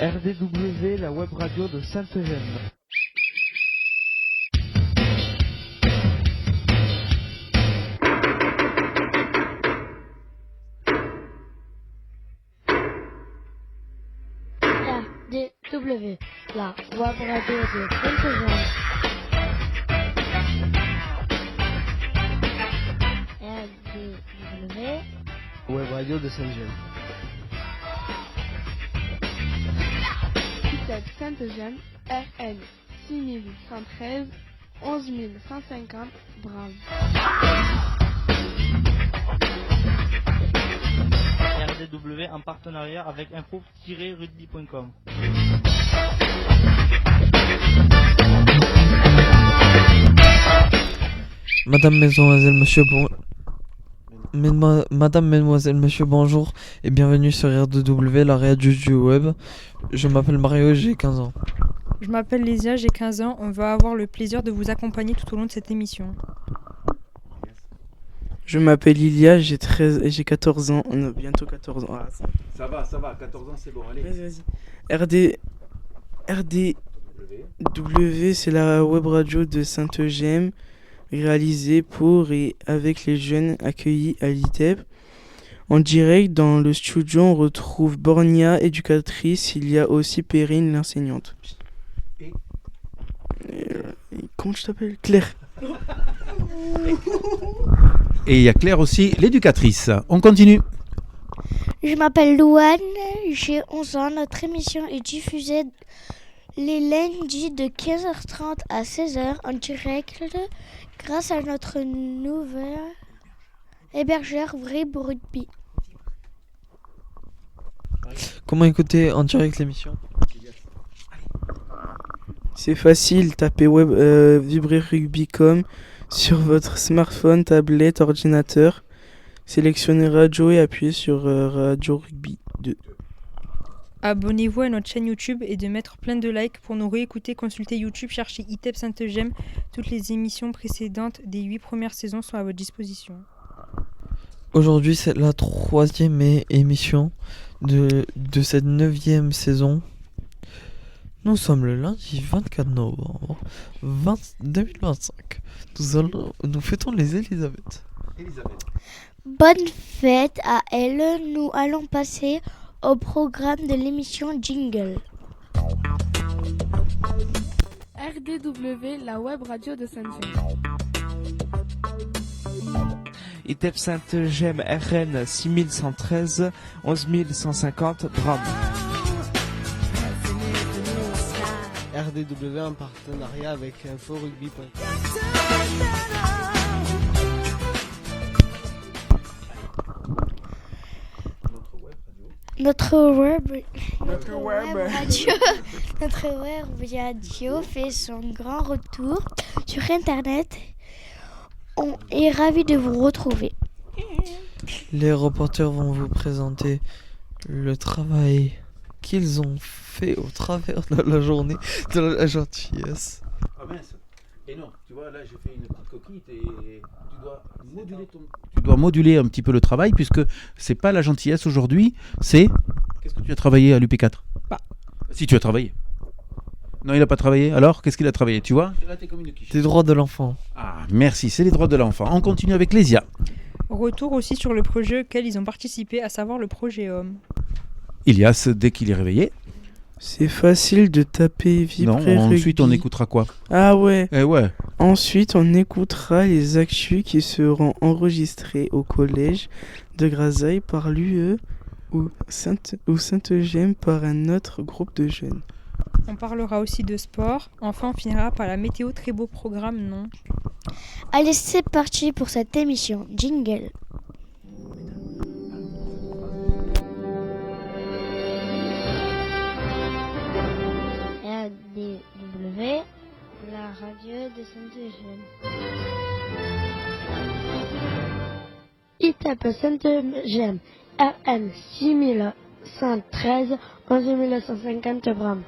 RDW, la web radio de Sainte-Eugène. RDW, la web radio de Sainte-Eugène. RDW, Web radio de Sainte-Eugène. ITEP Sainte-Eugène, RN 6113 11150 Bram. RDW en partenariat avec info-rugby.com. Madame, mesdemoiselles, monsieur, Madame, mesdemoiselles, monsieur, bonjour et bienvenue sur RDW, la radio du web. Je m'appelle Mario, j'ai 15 ans. Je m'appelle Lésia, j'ai 15 ans. On va avoir le plaisir de vous accompagner tout au long de cette émission. Je m'appelle Ilia, j'ai 13 et j'ai 14 ans. On a bientôt 14 ans. Ah, ça va, 14 ans c'est bon, allez. Vas-y. RDW, c'est la web radio de Sainte-Eugène, réalisée pour et avec les jeunes accueillis à l'ITEP. En direct, dans le studio, on retrouve Bornia, éducatrice. Il y a aussi Perrine, l'enseignante. Et comment je t'appelle? Claire. Et il y a Claire aussi, l'éducatrice. On continue. Je m'appelle Louane, j'ai 11 ans. Notre émission est diffusée les lundis de 15h30 à 16h en direct grâce à notre nouvelle hébergeur Vrib Rugby. Comment écouter en direct l'émission? C'est facile, tapez web vibrerugby.com sur votre smartphone, tablette, ordinateur. Sélectionnez radio et appuyez sur Radio Rugby 2. Abonnez-vous à notre chaîne YouTube et de mettre plein de likes pour nous réécouter. Consultez YouTube, cherchez ITEP Sainte-Eugène. Toutes les émissions précédentes des 8 premières saisons sont à votre disposition. Aujourd'hui, c'est la 3e émission de cette 9e saison. Nous sommes le lundi 24 novembre 2025. Nous fêtons les Elisabeth. Bonne fête à elle. Nous allons passer au programme de l'émission Jingle. RDW, la web radio de Sainte-Eugène. ITEP Sainte-Eugène, RN 6113 11150 Bram. RDW en partenariat avec info-rugby.com. Notre web radio fait son grand retour sur Internet. On est ravis de vous retrouver. Les reporters vont vous présenter le travail qu'ils ont fait au travers de la journée de la gentillesse. Ah mince. Et non, tu vois, là j'ai fait une petite coquille et tu dois moduler un petit peu le travail puisque c'est pas la gentillesse aujourd'hui, c'est... Qu'est-ce que tu as travaillé à l'UP4? Si tu as travaillé. Non, il n'a pas travaillé. Alors, qu'est-ce qu'il a travaillé? Tu vois? Des droits de l'enfant. Ah, merci, c'est les droits de l'enfant. On continue avec Lésia. Retour aussi sur le projet auquel ils ont participé, à savoir le projet Homme. Ilias, dès qu'il est réveillé. C'est facile de taper Vibrer Non, ensuite Rugby. on écoutera quoi? Ah ouais. Eh ouais. Ensuite, on écoutera les actus qui seront enregistrés au collège de Grasailles par l'UE ou Sainte-Eugène par un autre groupe de jeunes. On parlera aussi de sport. Enfin, on finira par la météo. Très beau programme, non? Allez, c'est parti pour cette émission Jingle. RDW, la radio de Sainte-Eugène. ITEP Sainte-Eugène, RN 6113 11150 Bram.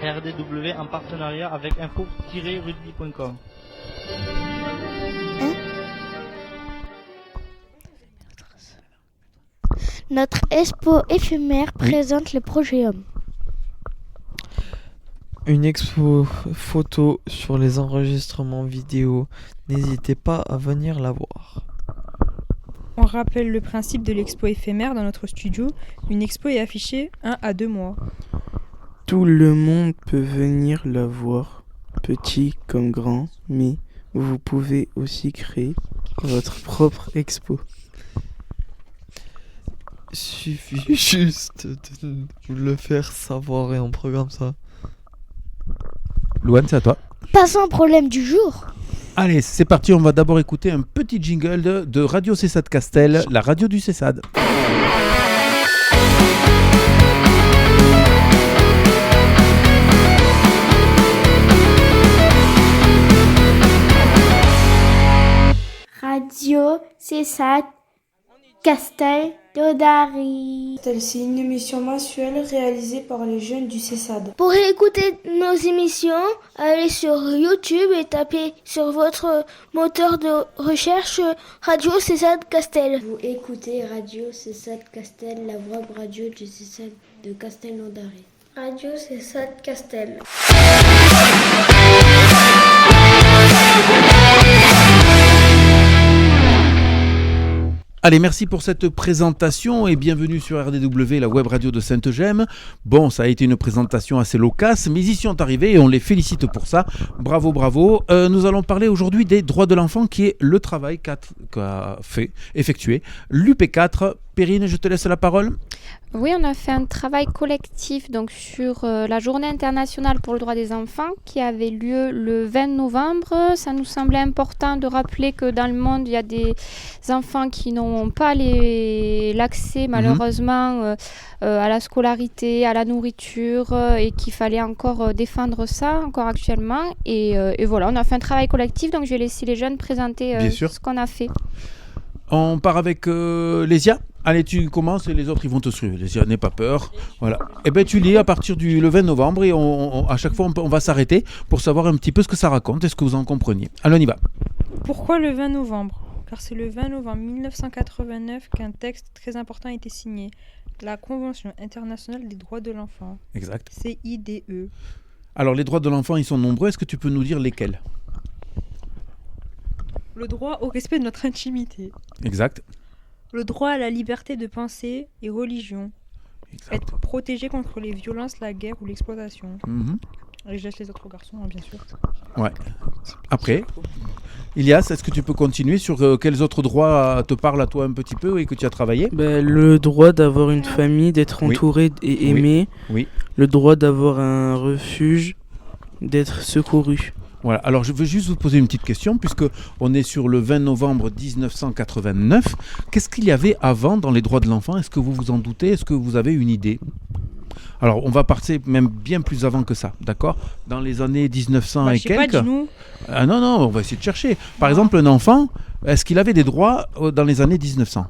RDW en partenariat avec info-rugby.com. Notre expo éphémère Oui. présente le projet Homme. Une expo photo sur les enregistrements vidéo. N'hésitez pas à venir la voir. On rappelle le principe de l'expo éphémère dans notre studio. Une expo est affichée 1 à 2 mois. Tout le monde peut venir la voir, petit comme grand, mais vous pouvez aussi créer votre propre expo. Suffit juste de le faire savoir et on programme ça. Louane, c'est à toi. Passons au problème du jour. Allez, c'est parti, on va d'abord écouter un petit jingle de Radio Cessade Castel, la radio du Cessade. Radio Cessade Castel d'Odari. C'est une émission mensuelle réalisée par les jeunes du Cessade. Pour écouter nos émissions, allez sur YouTube et tapez sur votre moteur de recherche Radio Cessade Castel. Vous écoutez Radio Cessade Castel, la web radio du Cessade de Castel-Naudary. Radio Cessade Castel. Allez, merci pour cette présentation et bienvenue sur RDW, la web radio de Sainte-Gemme. Bon, ça a été une présentation assez loquace, mais ils y sont arrivés et on les félicite pour ça. Bravo, bravo. Nous allons parler aujourd'hui des droits de l'enfant, qui est le travail qu'a effectué l'UP4. Perrine, je te laisse la parole. Oui, on a fait un travail collectif donc sur la journée internationale pour le droit des enfants qui avait lieu le 20 novembre. Ça nous semblait important de rappeler que dans le monde, il y a des enfants qui n'ont pas l'accès malheureusement à la scolarité, à la nourriture et qu'il fallait encore défendre ça, encore actuellement. Et voilà, on a fait un travail collectif, donc je vais laisser les jeunes présenter ce qu'on a fait. On part avec Lésia. Allez, tu commences et les autres ils vont te suivre. Lésia, n'aie pas peur. Voilà. Et ben tu lis à partir du le 20 novembre et à chaque fois on va s'arrêter pour savoir un petit peu ce que ça raconte et ce que vous en compreniez. Allez, on y va. Pourquoi le 20 novembre ? Car c'est le 20 novembre 1989 qu'un texte très important a été signé. La Convention internationale des droits de l'enfant. Exact. CIDE. Alors les droits de l'enfant ils sont nombreux. Est-ce que tu peux nous dire lesquels ? Le droit au respect de notre intimité. Exact. Le droit à la liberté de pensée et religion. Exact. Être protégé contre les violences, la guerre ou l'exploitation. Et je laisse les autres garçons, bien sûr. Ouais. Après, Ilias, est-ce que tu peux continuer sur quels autres droits te parlent à toi un petit peu et que tu as travaillé ? Le droit d'avoir une famille, d'être entouré et aimé. Oui. Le droit d'avoir un refuge, d'être secouru. Voilà, alors je veux juste vous poser une petite question, puisque on est sur le 20 novembre 1989. Qu'est-ce qu'il y avait avant dans les droits de l'enfant ? Est-ce que vous vous en doutez ? Est-ce que vous avez une idée ? Alors, on va partir même bien plus avant que ça, d'accord ? Dans les années 1900 et quelques... Pas, dis-nous. Ah non, on va essayer de chercher. Par exemple, un enfant, est-ce qu'il avait des droits dans les années 1900 ?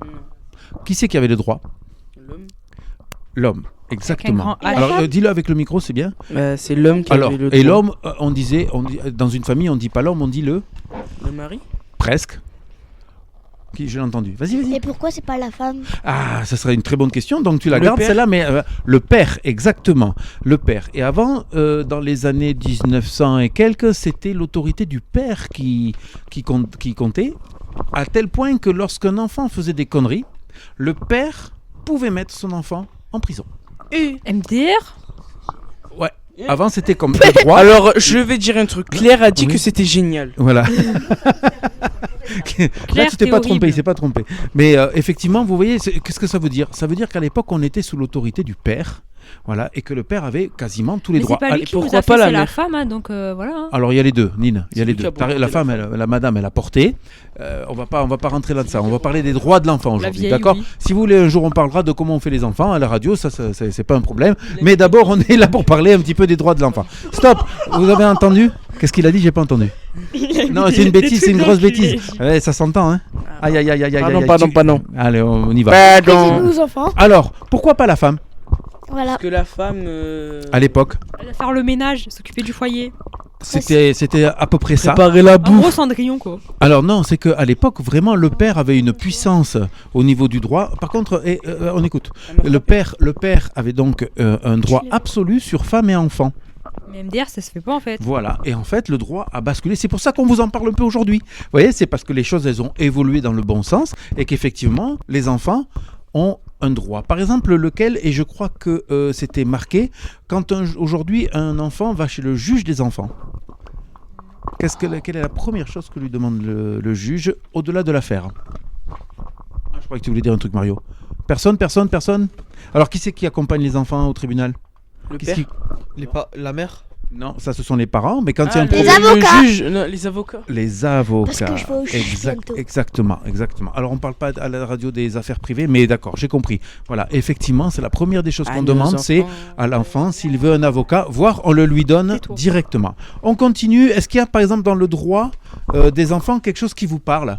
Qui c'est qui avait des droits ? L'homme, exactement. Alors, dis-le avec le micro, c'est bien. C'est l'homme qui avait le droit. Et l'homme, on dit, dans une famille, on dit pas l'homme, on dit le mari ? Presque. Qui, je l'ai entendu. Vas-y. Et pourquoi c'est pas la femme ? Ah, ça serait une très bonne question. Donc tu la gardes celle-là, mais le père, exactement. Le père. Et avant, dans les années 1900 et quelques, c'était l'autorité du père qui comptait, à tel point que lorsqu'un enfant faisait des conneries, le père pouvait mettre son enfant en prison. MDR ? Ouais. Avant, c'était comme le droit. Alors, je vais dire un truc. Claire a dit que c'était génial. Voilà. Là, tu t'es pas trompé, il s'est pas trompé. Mais effectivement, vous voyez, qu'est-ce que ça veut dire ? Ça veut dire qu'à l'époque, on était sous l'autorité du père. Voilà, et que le père avait quasiment tous les droits. C'est pas lui qui nous a fait, c'est la femme, hein, donc voilà. Hein. Alors il y a les deux, Nine, il y a les deux. La femme, la madame, elle a porté. On va pas rentrer là-dedans. On va parler des droits de l'enfant aujourd'hui, d'accord ? Oui. Si vous voulez, un jour, on parlera de comment on fait les enfants à la radio. Ça c'est pas un problème. Mais d'abord, on est là pour parler un petit peu des droits de l'enfant. Stop. Vous avez entendu ? Qu'est-ce qu'il a dit ? J'ai pas entendu. Non, c'est une bêtise, c'est une grosse bêtise. Ouais, ça s'entend, hein ? Aïe. Pardon. Allez, on y va. Pardon. Alors, pourquoi pas la femme ? Voilà. Parce que la femme... À l'époque. Elle va faire le ménage, s'occuper du foyer. C'était à peu près ça. Préparer la En bouffe. gros, Cendrillon, quoi. Alors non, c'est qu'à l'époque, vraiment, le père avait une puissance au niveau du droit. Par contre, on écoute. Le père avait donc un droit absolu sur femme et enfant. Mais MDR, ça se fait pas en fait. Voilà, et en fait, le droit a basculé. C'est pour ça qu'on vous en parle un peu aujourd'hui. Vous voyez, c'est parce que les choses, elles ont évolué dans le bon sens et qu'effectivement, les enfants ont un droit. Par exemple, lequel, et je crois que c'était marqué, quand aujourd'hui un enfant va chez le juge des enfants. Quelle est la première chose que lui demande le juge au-delà de l'affaire? Je crois que tu voulais dire un truc, Mario. Personne. Alors, qui c'est qui accompagne les enfants au tribunal? Le père. La mère? Non, ça ce sont les parents, mais quand il y a un les problème... avocats. Le juge, non, les avocats. Les avocats. Parce que je vais au juge bientôt. Exactement. Alors on parle pas à la radio des affaires privées, mais d'accord, j'ai compris. Voilà, effectivement, c'est la première des choses qu'on demande, c'est à l'enfant s'il veut un avocat, voire on le lui donne directement. On continue. Est-ce qu'il y a par exemple dans le droit des enfants quelque chose qui vous parle?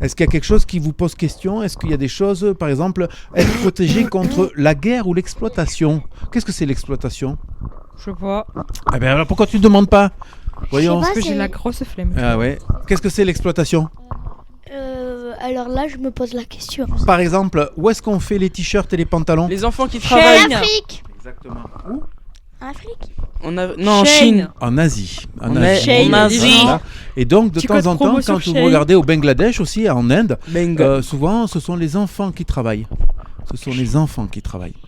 Est-ce qu'il y a quelque chose qui vous pose question? Est-ce qu'il y a des choses, par exemple, être protégé contre la guerre ou l'exploitation? Qu'est-ce que c'est l'exploitation? Je sais pas. Eh bien alors pourquoi tu ne demandes pas? Voyons. Parce que j'ai la grosse flemme. Ah ouais. Qu'est-ce que c'est l'exploitation? Alors là, je me pose la question. Par exemple, où est-ce qu'on fait les t-shirts et les pantalons? Les enfants qui travaillent. En Afrique. Exactement. Où? En Afrique. En Chine. En Asie. En Asie. Voilà. Et donc, de temps en temps, quand vous regardez au Bangladesh aussi, en Inde, souvent, ce sont les enfants qui travaillent.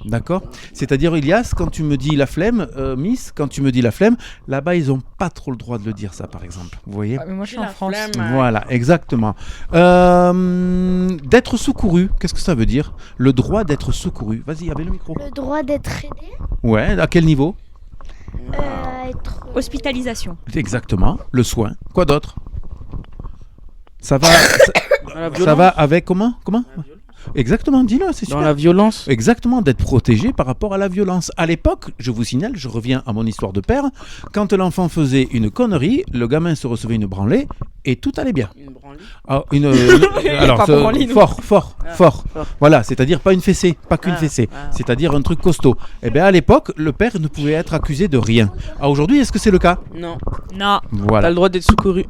D'accord? C'est-à-dire, Ilias, quand tu me dis la flemme, Miss, quand tu me dis la flemme, là-bas, ils n'ont pas trop le droit de le dire, ça, par exemple. Vous voyez? Mais moi, je suis en France. Voilà, exactement. D'être secouru, qu'est-ce que ça veut dire? Le droit d'être secouru. Vas-y, avec le micro. Le droit d'être aidé. Ouais, à quel niveau? Hospitalisation. Exactement, le soin. Quoi d'autre? Ça va avec comment? Exactement, dis-le, c'est sûr. Dans la violence. Exactement, d'être protégé par rapport à la violence. À l'époque, je vous signale, je reviens à mon histoire de père, quand l'enfant faisait une connerie, le gamin se recevait une branlée et tout allait bien. Une branlée? Alors, fort. Voilà, c'est-à-dire pas une fessée, pas qu'une fessée, c'est-à-dire un truc costaud. Eh bien, à l'époque, le père ne pouvait être accusé de rien. Aujourd'hui, est-ce que c'est le cas? Non. Voilà. T'as le droit d'être secouru.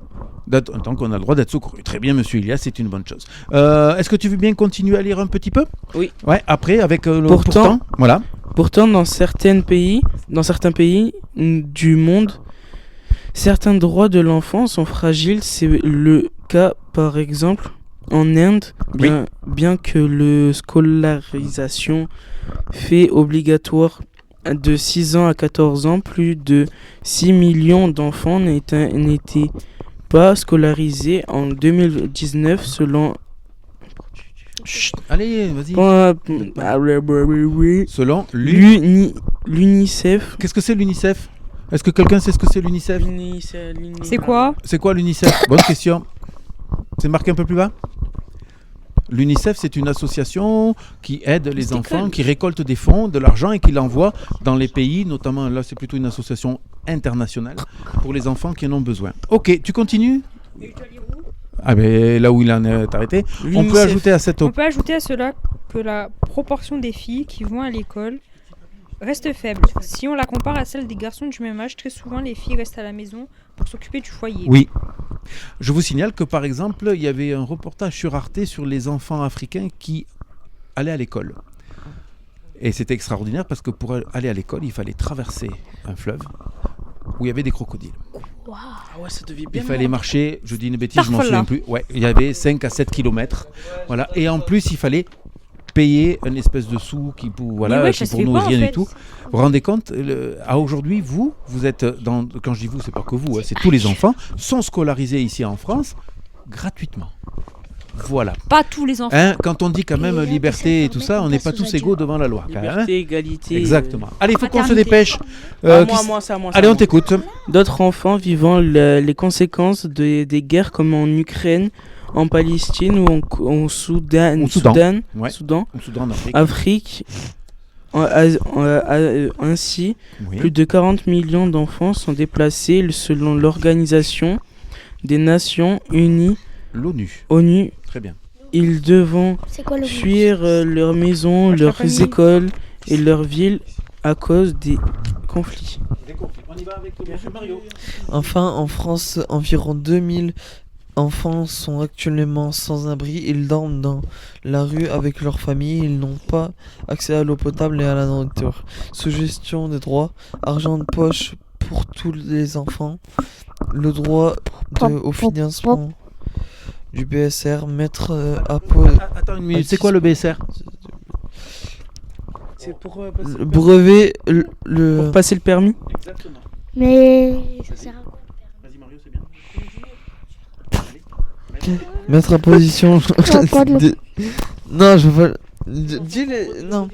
Tant qu'on a le droit d'être secouru. Très bien, monsieur Ilias, c'est une bonne chose. Est-ce que tu veux bien continuer à lire un petit peu? Oui. Ouais, après, avec le pourtant, voilà. Pourtant, dans certains pays du monde, certains droits de l'enfant sont fragiles. C'est le cas, par exemple, en Inde, bien que la scolarisation fait obligatoire de 6 ans à 14 ans, plus de 6 millions d'enfants n'étaient pas scolarisés en 2019 selon... Chut, allez, vas-y. Selon l'UNICEF. Qu'est-ce que c'est l'UNICEF? Est-ce que quelqu'un sait ce que c'est l'UNICEF? C'est quoi? C'est quoi l'UNICEF? Bonne question. C'est marqué un peu plus bas? L'UNICEF, c'est une association qui aide les enfants, qui récolte des fonds, de l'argent et qui l'envoie dans les pays, notamment là c'est plutôt une association internationale pour les enfants qui en ont besoin. Ok, tu continues? Ah ben là où il en est arrêté. On peut ajouter à cela que la proportion des filles qui vont à l'école reste faible. Si on la compare à celle des garçons du même âge, très souvent les filles restent à la maison pour s'occuper du foyer. Oui. Je vous signale que par exemple, il y avait un reportage sur Arte sur les enfants africains qui allaient à l'école. Et c'était extraordinaire parce que pour aller à l'école, il fallait traverser un fleuve où il y avait des crocodiles. Wow. Ah ouais, ça devait bien. Il fallait marcher, je dis une bêtise, je m'en souviens plus. Ouais, il y avait 5 à 7 km. Voilà. Et en plus, il fallait payer une espèce de sous qui pour nourrir et tout. Vous vous rendez compte, à aujourd'hui, vous êtes dans, quand je dis vous, c'est pas que vous, c'est tous les enfants sont scolarisés ici en France gratuitement. Voilà. Pas tous les enfants. Quand on dit quand même liberté et tout ça, on n'est pas tous égaux devant la loi. Liberté, égalité. Exactement. Allez, il faut qu'on se dépêche. Allez, on t'écoute. D'autres enfants vivant les conséquences des guerres comme en Ukraine, en Palestine ou en Soudan, Afrique. Ainsi, plus de 40 millions d'enfants sont déplacés selon l'Organisation des Nations Unies. L'ONU. Très bien. Ils devront fuir leur maison, leurs écoles et leurs villes à cause des conflits. On y va avec monsieur Mario. Enfin, en France, environ 2000 enfants sont actuellement sans abri. Ils dorment dans la rue avec leur famille. Ils n'ont pas accès à l'eau potable et à la nourriture. Sous-gestion des droits, argent de poche pour tous les enfants, le droit au financement du BSR, mettre à Attends une minute, c'est quoi le BSR? C'est pour le brevet, pour passer le permis. Exactement. Mais ça sert à quoi? Vas-y Mario, c'est bien. mettre à position. Non, je veux pas. Dis-les. Non.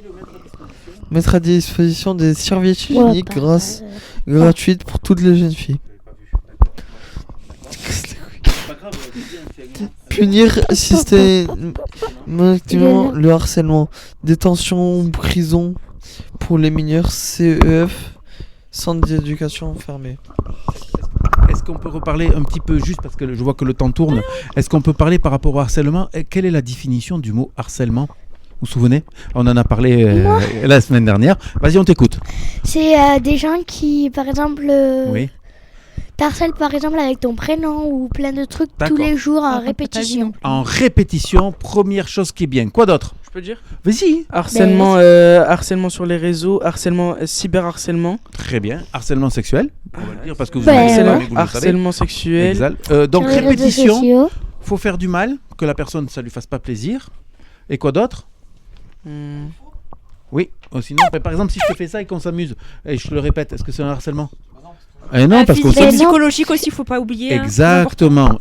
Mettre à disposition des serviettes hygiéniques gratuites pour toutes les jeunes filles. Punir systématiquement le harcèlement. Détention ou prison pour les mineurs. CEF, centre d'éducation fermé. Est-ce qu'on peut reparler un petit peu, juste parce que je vois que le temps tourne, est-ce qu'on peut parler par rapport au harcèlement? Quelle est la définition du mot harcèlement? Vous vous souvenez? On en a parlé la semaine dernière. Vas-y, on t'écoute. C'est des gens qui, par exemple, oui. t'harcèlent par exemple avec ton prénom ou plein de trucs tous les jours en répétition. En répétition, première chose qui est bien. Quoi d'autre? Je peux dire? Vas-y. Harcèlement, harcèlement sur les réseaux, harcèlement, cyberharcèlement. Très bien. Harcèlement sexuel, on va le dire parce que vous harcèlement sexuel. Exact. Donc répétition, faut faire du mal, que la personne ça lui fasse pas plaisir. Et quoi d'autre? Oui, sinon, par exemple, si je te fais ça et qu'on s'amuse, et je te le répète, est-ce que c'est un harcèlement? Non, parce qu'on c'est psychologique aussi, il faut pas oublier. Exactement,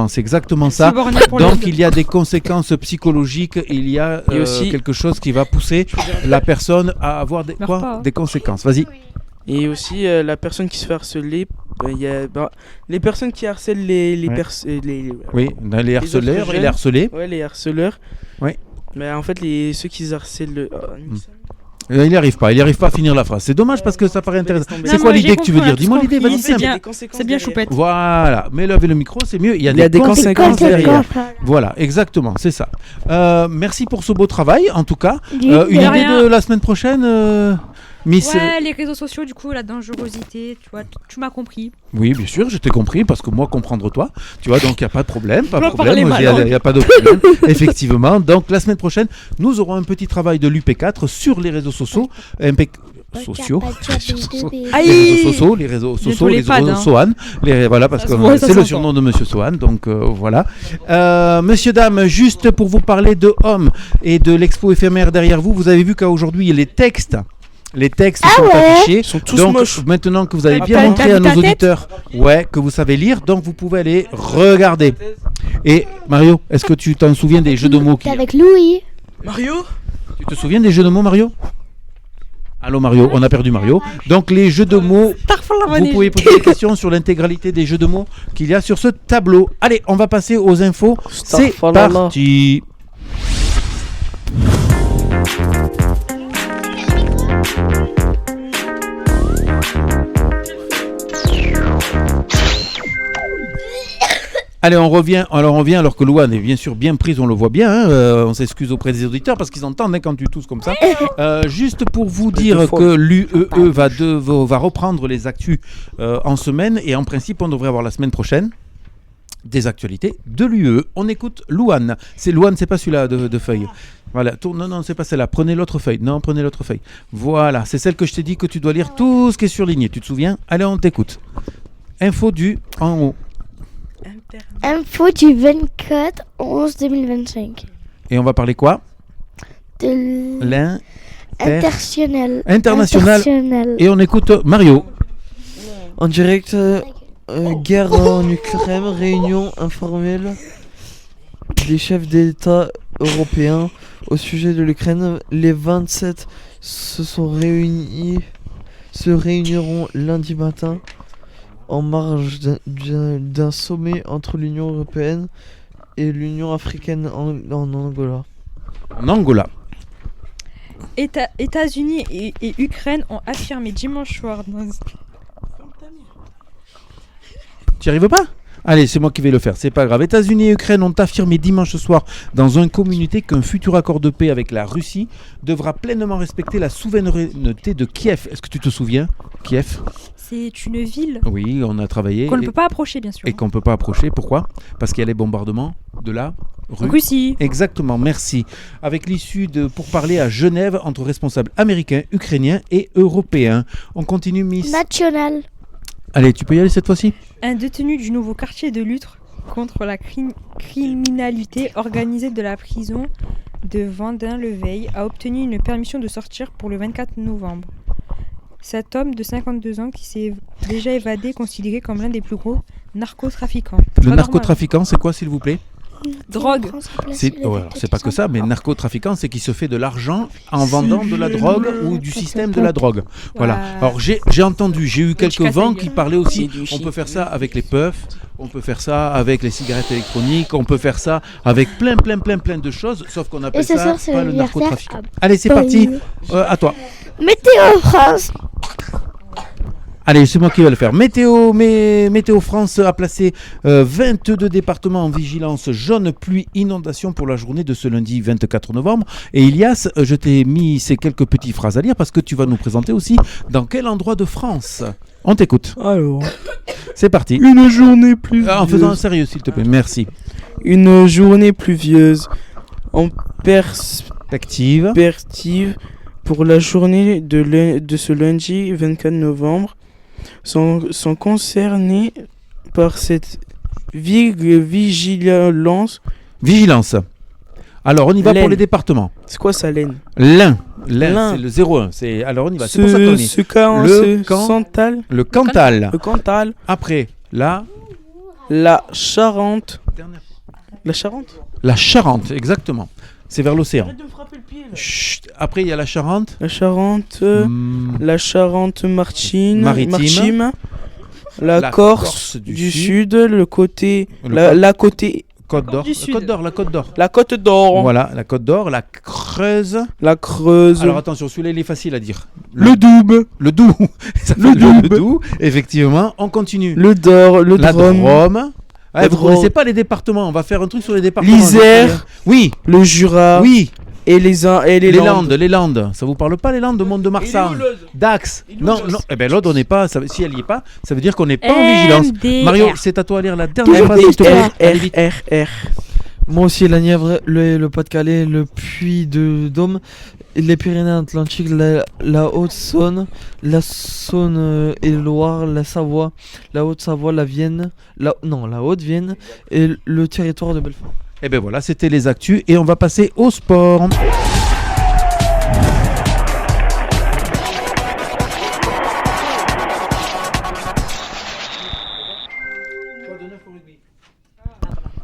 c'est exactement ça. Donc il y a des conséquences psychologiques, il y a aussi quelque chose qui va pousser la personne à avoir des conséquences. Vas-y. Et aussi la personne qui se fait harceler, les personnes qui harcèlent les harceleurs et les harcelés. Ouais, les harceleurs. Oui. Mais en fait, ceux qui harcèlent. Il n'y arrive pas à finir la phrase. C'est dommage parce que ça paraît intéressant. C'est quoi l'idée que tu veux dire? Dis-moi l'idée, vas-y. C'est bien choupette. Voilà, mets-le avec le micro, c'est mieux. Il y a des conséquences derrière. Voilà, exactement, c'est ça. Merci pour ce beau travail, en tout cas. Une idée de la semaine prochaine Miss... Ouais, les réseaux sociaux, du coup, la dangerosité, tu vois, tu m'as compris. Oui, bien sûr, je t'ai compris, parce que moi, comprendre toi, tu vois, donc il n'y a pas de problème, il n'y a pas de problème, effectivement. Donc, la semaine prochaine, nous aurons un petit travail de l'UP4 sur les réseaux sociaux, les réseaux Sohan, voilà, parce que c'est le surnom de Monsieur Sohan, donc voilà. Messieurs, dames, juste pour vous parler de Homme et de l'expo éphémère derrière vous, vous avez vu qu'aujourd'hui, les textes sont affichés. Sont tous donc moches. maintenant que vous avez bien montré à nos auditeurs que vous savez lire, donc vous pouvez aller regarder. Et Mario, est-ce que tu t'en souviens des jeux de mots avec Louis. Mario, tu te souviens des jeux de mots, Mario? Allô Mario, on a perdu Mario. Donc les jeux de mots, vous pouvez poser des questions sur l'intégralité des jeux de mots qu'il y a sur ce tableau. Allez, on va passer aux infos. C'est parti. Allez, on revient alors que Louane est bien sûr bien prise, on le voit bien, on s'excuse auprès des auditeurs parce qu'ils entendent quand tu tousses comme ça. Juste pour vous dire que l'UEE va reprendre les actus en semaine et en principe on devrait avoir la semaine prochaine des actualités de l'UEE. On écoute Louane. C'est Louane, c'est pas celui-là de feuille. Voilà, non, c'est pas celle-là. Prenez l'autre feuille. Non, prenez l'autre feuille. Voilà, c'est celle que je t'ai dit que tu dois lire tout ce qui est surligné. Tu te souviens? Allez, on t'écoute. Info du en haut. Info du 24/11/2025. Et on va parler quoi? De international. International. Et on écoute Mario. En direct, guerre en Ukraine, réunion informelle des chefs d'État européens au sujet de l'Ukraine. Les 27 se réuniront lundi matin en marge d'un sommet entre l'Union européenne et l'Union africaine en Angola. En Angola. États-Unis et Ukraine ont affirmé dimanche soir. Tu n'y arrives pas? Allez, c'est moi qui vais le faire, c'est pas grave. États-Unis et Ukraine ont affirmé dimanche soir dans un communiqué qu'un futur accord de paix avec la Russie devra pleinement respecter la souveraineté de Kiev. Est-ce que tu te souviens, Kiev ? C'est une ville. Oui, on a travaillé. Qu'on ne peut pas approcher, bien sûr. Et qu'on ne peut pas approcher. Pourquoi ? Parce qu'il y a les bombardements de la Russie. Exactement, merci. Avec l'issue de pourparlers à Genève entre responsables américains, ukrainiens et européens. On continue, Miss. National. Allez, tu peux y aller cette fois-ci ? Un détenu du nouveau quartier de lutte contre la criminalité organisée de la prison de Vendin-le-Veil a obtenu une permission de sortir pour le 24 novembre. Cet homme de 52 ans qui s'est déjà évadé est considéré comme l'un des plus gros narcotrafiquants. Le narcotrafiquant, c'est quoi, s'il vous plaît ? Drogue. C'est pas que ça, mais narcotrafiquant, c'est qu'il se fait de l'argent en vendant de la drogue ou du système de la drogue. Voilà. Alors j'ai eu quelques vents qui parlaient aussi. On peut faire ça avec les puffs, on peut faire ça avec les cigarettes électroniques, on peut faire ça avec plein de choses, sauf qu'on appelle ça pas le narcotrafiquant. Allez, c'est parti. À toi. Météo France. Allez, c'est moi qui vais le faire. Météo France a placé 22 départements en vigilance jaune pluie inondation pour la journée de ce lundi 24 novembre. Et Ilias, je t'ai mis ces quelques petites phrases à lire parce que tu vas nous présenter aussi dans quel endroit de France. On t'écoute. Alors, c'est parti. Une journée pluvieuse. En faisant un sérieux, s'il te plaît. Merci. Une journée pluvieuse en perspective pour la journée de ce lundi 24 novembre. Sont concernés par cette vigilance. Alors on y va pour les départements. C'est quoi ça, l'Aisne ? L'Ain, c'est le 01. Alors on y va. C'est pour ça qu'on est. Le Cantal. Après, la Charente. La Charente, exactement. C'est vers l'océan. Arrête de me frapper le pied, là. Chut. Après, il y a la Charente. La Charente-Maritime. La Corse du Sud. Le côté. La côté. Côte d'Or. La Côte d'Or. Voilà, la Côte d'Or. La Creuse. Alors attention, celui-là, il est facile à dire. Le Doubs. Le Doubs. Effectivement. On continue. Le Dor. La Drôme. Ah, vous ne connaissez pas les départements, on va faire un truc sur les départements. L'Isère, oui. Le Jura, oui. Et les Landes. Les Landes, ça vous parle pas les Landes de Mont-de-Marsan, Dax. Non. Eh ben l'autre on n'est pas. Si elle y est pas, ça veut dire qu'on n'est pas en vigilance. Mario, c'est à toi à lire la dernière phrase. R. Moi aussi, la Nièvre, le Pas-de-Calais, le Puy-de-Dôme, les Pyrénées-Atlantiques, la Haute-Saône, la Saône-et-Loire, la Savoie, la Haute-Savoie, la Vienne, la Haute-Vienne et le territoire de Belfort. Et ben voilà, c'était les actus et on va passer au sport.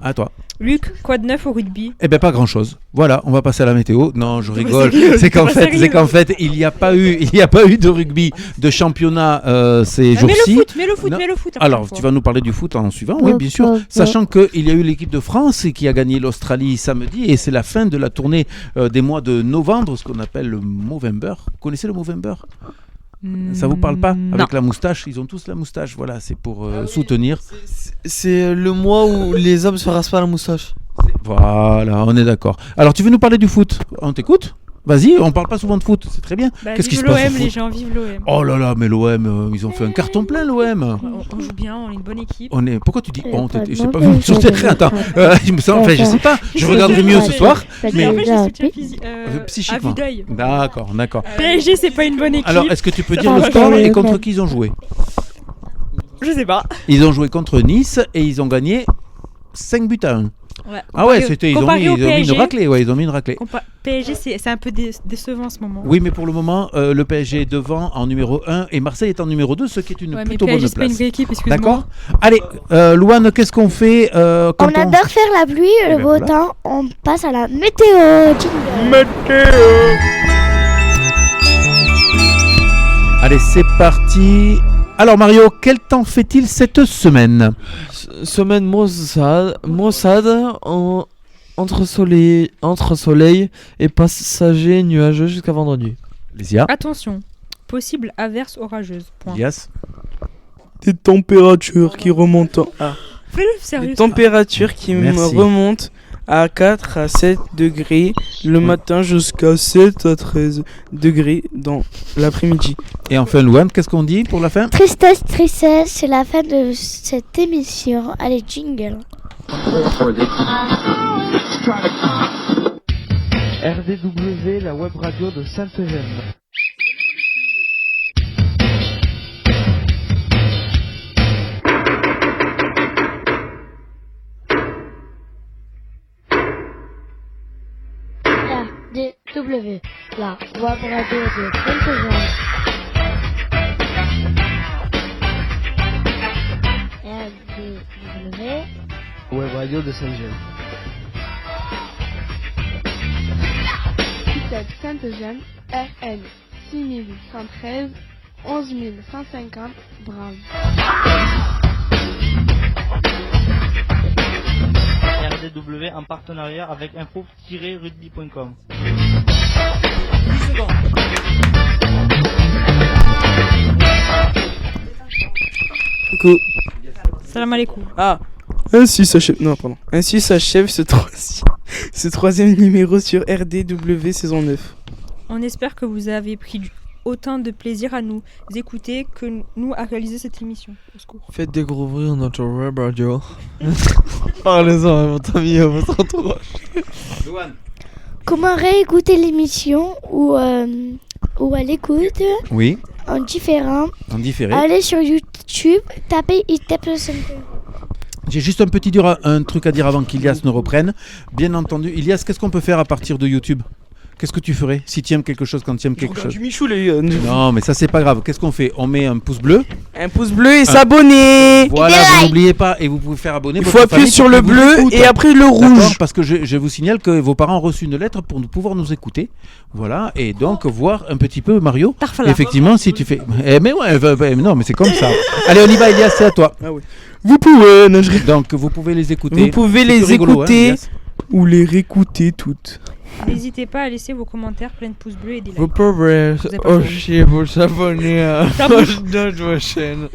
À toi. Luc, quoi de neuf au rugby ? Eh ben pas grand chose. Voilà, on va passer à la météo. Non, je rigole. C'est qu'en fait, il n'y a pas eu de rugby de championnat ces jours-ci. Mais le foot. Alors, tu vas nous parler du foot en suivant, oui, bien sûr. Sachant qu'il y a eu l'équipe de France qui a gagné l'Australie samedi et c'est la fin de la tournée des mois de novembre, ce qu'on appelle le Movember. Vous connaissez le Movember ? Ça vous parle pas ? Avec la moustache, ils ont tous la moustache. Voilà, c'est pour soutenir. C'est le mois où les hommes se rasent pas la moustache. Voilà, on est d'accord. Alors, tu veux nous parler du foot ? On t'écoute ? Vas-y, on parle pas souvent de foot, c'est très bien. Qu'est-ce qui se passe au foot ? Les gens vivent l'OM. Oh là là, mais l'OM, ils ont fait un carton plein, l'OM. On joue bien, on est une bonne équipe. Pourquoi tu dis honte ? J'ai pas vu sur tes traits. Attends, il me semble, je sais pas. Je regarderai mieux ce soir. Mais en fait, je soutiens psychiquement. À vue d'œil. D'accord. PSG, c'est pas une bonne équipe. Alors, est-ce que tu peux dire le score et contre qui ils ont joué ? Je sais pas. Ils ont joué contre Nice et ils ont gagné 5 buts à 1. Ouais, ils ont mis une raclée. Ouais, ils ont mis une raclée. PSG, c'est un peu décevant en ce moment. Oui, mais pour le moment, le PSG est devant en numéro 1 et Marseille est en numéro 2, ce qui est une plutôt bonne place. C'est pas une vraie équipe, excuse-moi. D'accord. Allez, Louane, qu'est-ce qu'on fait on adore faire la pluie, le beau temps. On passe à la météo. Allez, c'est parti. Alors Mario, quel temps fait-il cette semaine ? Semaine maussade, entre soleil et passager nuageux jusqu'à vendredi. Lésia. Attention, possible averse orageuse. Yes. Des températures qui remontent Des températures qui remontent à 4 à 7 degrés le matin jusqu'à 7 à 13 degrés dans l'après-midi. Et enfin, Louane, qu'est-ce qu'on dit pour la fin? Tristesse, tristesse, c'est la fin de cette émission. Allez, jingle. RDW, la web radio de Sainte-Eugène. RDW, la web radio de Sainte-Eugène. RDW, web radio de Sainte-Eugène. Sainte-Eugène, RN 6113 11150 Brave. RDW en partenariat avec info-rugby.com. Coucou. Salam alaikum. Ainsi s'achève ce troisième numéro sur RDW saison 9. On espère que vous avez pris autant de plaisir à nous écouter que nous à réaliser cette émission. Au secours. Faites découvrir notre web radio. Parlez-en à votre ami et à votre entourage. Comment réécouter l'émission ou à l'écoute? Oui. En différé. Allez sur YouTube, tapez ITEP5. J'ai juste un truc à dire avant qu'Ilias ne reprenne. Bien entendu, Ilias, qu'est-ce qu'on peut faire à partir de YouTube? Qu'est-ce que tu ferais si tu aimes quelque chose quand tu aimes quelque chose? Du Michou, les gars. Non, mais ça c'est pas grave. Qu'est-ce qu'on fait? On met un pouce bleu. Un pouce bleu et s'abonner. Voilà, vous n'oubliez pas. Et vous pouvez faire abonner. Il faut appuyer sur le bleu et après le rouge. Parce que je vous signale que vos parents ont reçu une lettre pour pouvoir nous écouter. Voilà, et donc voir un petit peu Mario. Effectivement, si tu fais. Non, mais c'est comme ça. Allez, on y va, Elias, c'est à toi. Ah oui. Vous pouvez. Donc vous pouvez les écouter. Vous pouvez les écouter ou les réécouter toutes. N'hésitez pas à laisser vos commentaires plein de pouces bleus et des likes. Vous pouvez aussi vous abonner à notre chaîne.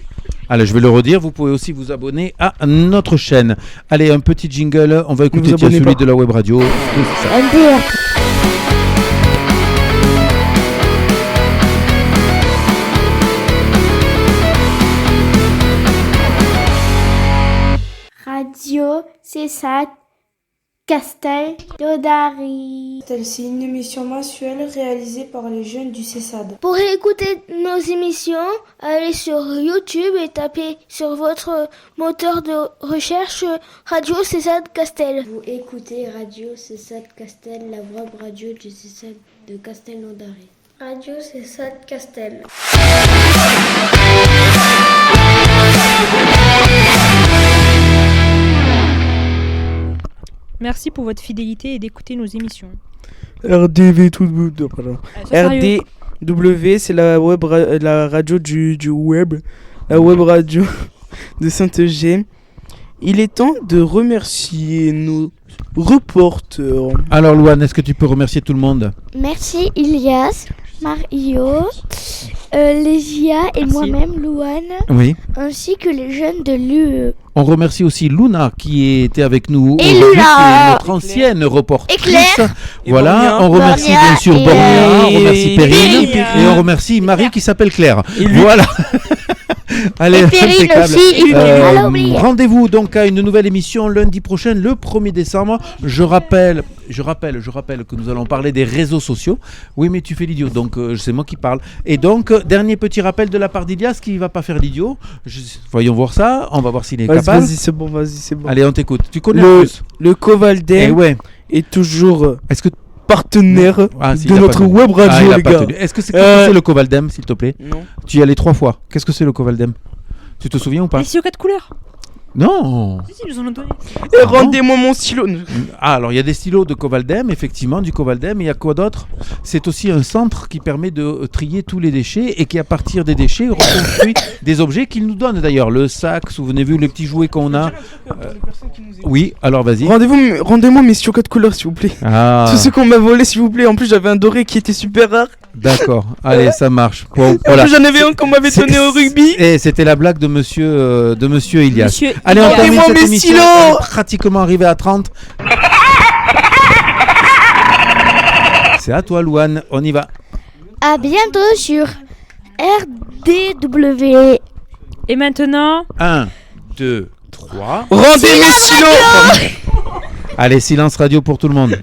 Allez, je vais le redire, vous pouvez aussi vous abonner à notre chaîne. Allez, un petit jingle, on va écouter celui de la web radio. Radio, c'est ça. Castel-Naudary. C'est une émission mensuelle réalisée par les jeunes du CESAD. Pour écouter nos émissions, allez sur YouTube et tapez sur votre moteur de recherche Radio CESAD Castel. Vous écoutez Radio CESAD Castel, la web radio du CESAD de Castel-Naudary. Radio CESAD Castel. Merci pour votre fidélité et d'écouter nos émissions. RDW, c'est la radio du web, la web radio de Sainte-Eugène. Il est temps de remercier nos reporters. Alors Louane, est-ce que tu peux remercier tout le monde? Merci Ilias, Mario, Lésia et moi-même Louane, oui. Ainsi que les jeunes de l'UE. On remercie aussi Luna qui était avec nous et aujourd'hui, Luna, notre ancienne reportrice. Et Claire. Voilà, on remercie bien sûr Bornia, on remercie Perrine et on remercie Marie qui s'appelle Claire. Voilà. Allez, rendez-vous donc à une nouvelle émission lundi prochain, le 1er décembre. Je rappelle que nous allons parler des réseaux sociaux. Oui, mais tu fais l'idiot, donc c'est moi qui parle. Et donc, dernier petit rappel de la part d'Ilias qui ne va pas faire l'idiot. Voyons voir ça, on va voir s'il est capable. Vas-y, c'est bon. Allez, on t'écoute. Tu connais le Covaldem est toujours partenaire de notre web radio, les gars. Est-ce que c'est le Covaldem, s'il te plaît? Non. Tu y allais 3 fois. Qu'est-ce que c'est le Covaldem? Tu te souviens ou pas? Les stylos 4 couleurs. Non. Si, ils nous en ont donné. Et rendez-moi mon stylo. Ah, alors il y a des stylos de Covaldem, effectivement, du Covaldem. Et il y a quoi d'autre? C'est aussi un centre qui permet de trier tous les déchets et qui, à partir des déchets, reconstruit des objets qu'il nous donne d'ailleurs. Le sac, souvenez-vous, les petits jouets qu'on a. Oui, alors vas-y. Rendez-moi mes stylos 4 couleurs, s'il vous plaît. Tous ceux qu'on m'a volé, s'il vous plaît. En plus, j'avais un doré qui était super rare. D'accord, allez, ça marche. Bon, voilà. J'en avais un qu'on m'avait donné au rugby. Et c'était la blague de monsieur Ilias. Monsieur allez, on Ilias. termine Mon cette émission. stylos. On est pratiquement arrivé à 30. C'est à toi, Louane. On y va. À bientôt sur RDW. Et maintenant 1, 2, 3. Rendez mes stylos. Allez, silence radio pour tout le monde.